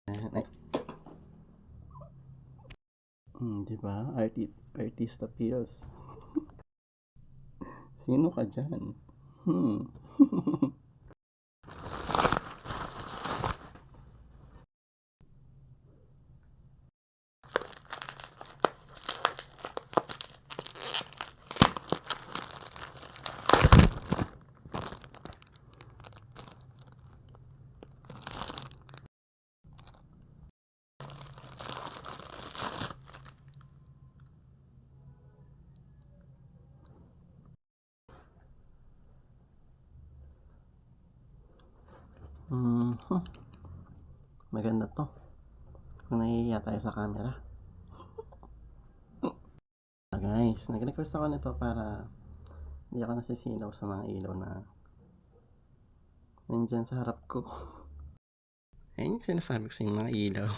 Ay, di ba? Artista feels. Sino ka dyan? Hmm. Hmm. Maganda to. Kung nahihiya tayo sa camera. Guys, nag-request ako nito para hindi ako nasisilaw sa mga ilaw na nandyan sa harap ko. Ayun yung sinasabi ko sa mga ilaw.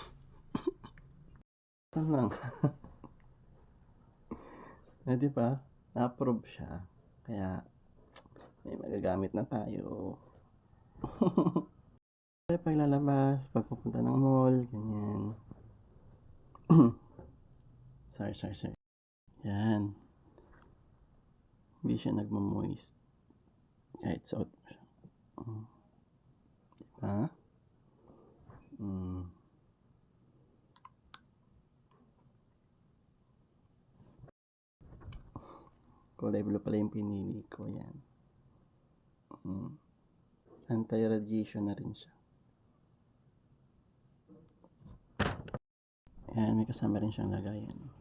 Ito lang. Di ba? Na-approve siya. Kaya, may magagamit na tayo. Kaya paglalabas, pagpupunta ng mall, ganyan. sorry. Yan. Hindi siya nagmo-moist. Kahit suot mo siya. Diba? Kulay blue pala yung pinili ko. Yan. Anti-radiation na rin siya. Yan, may kasama rin siyang lagayan.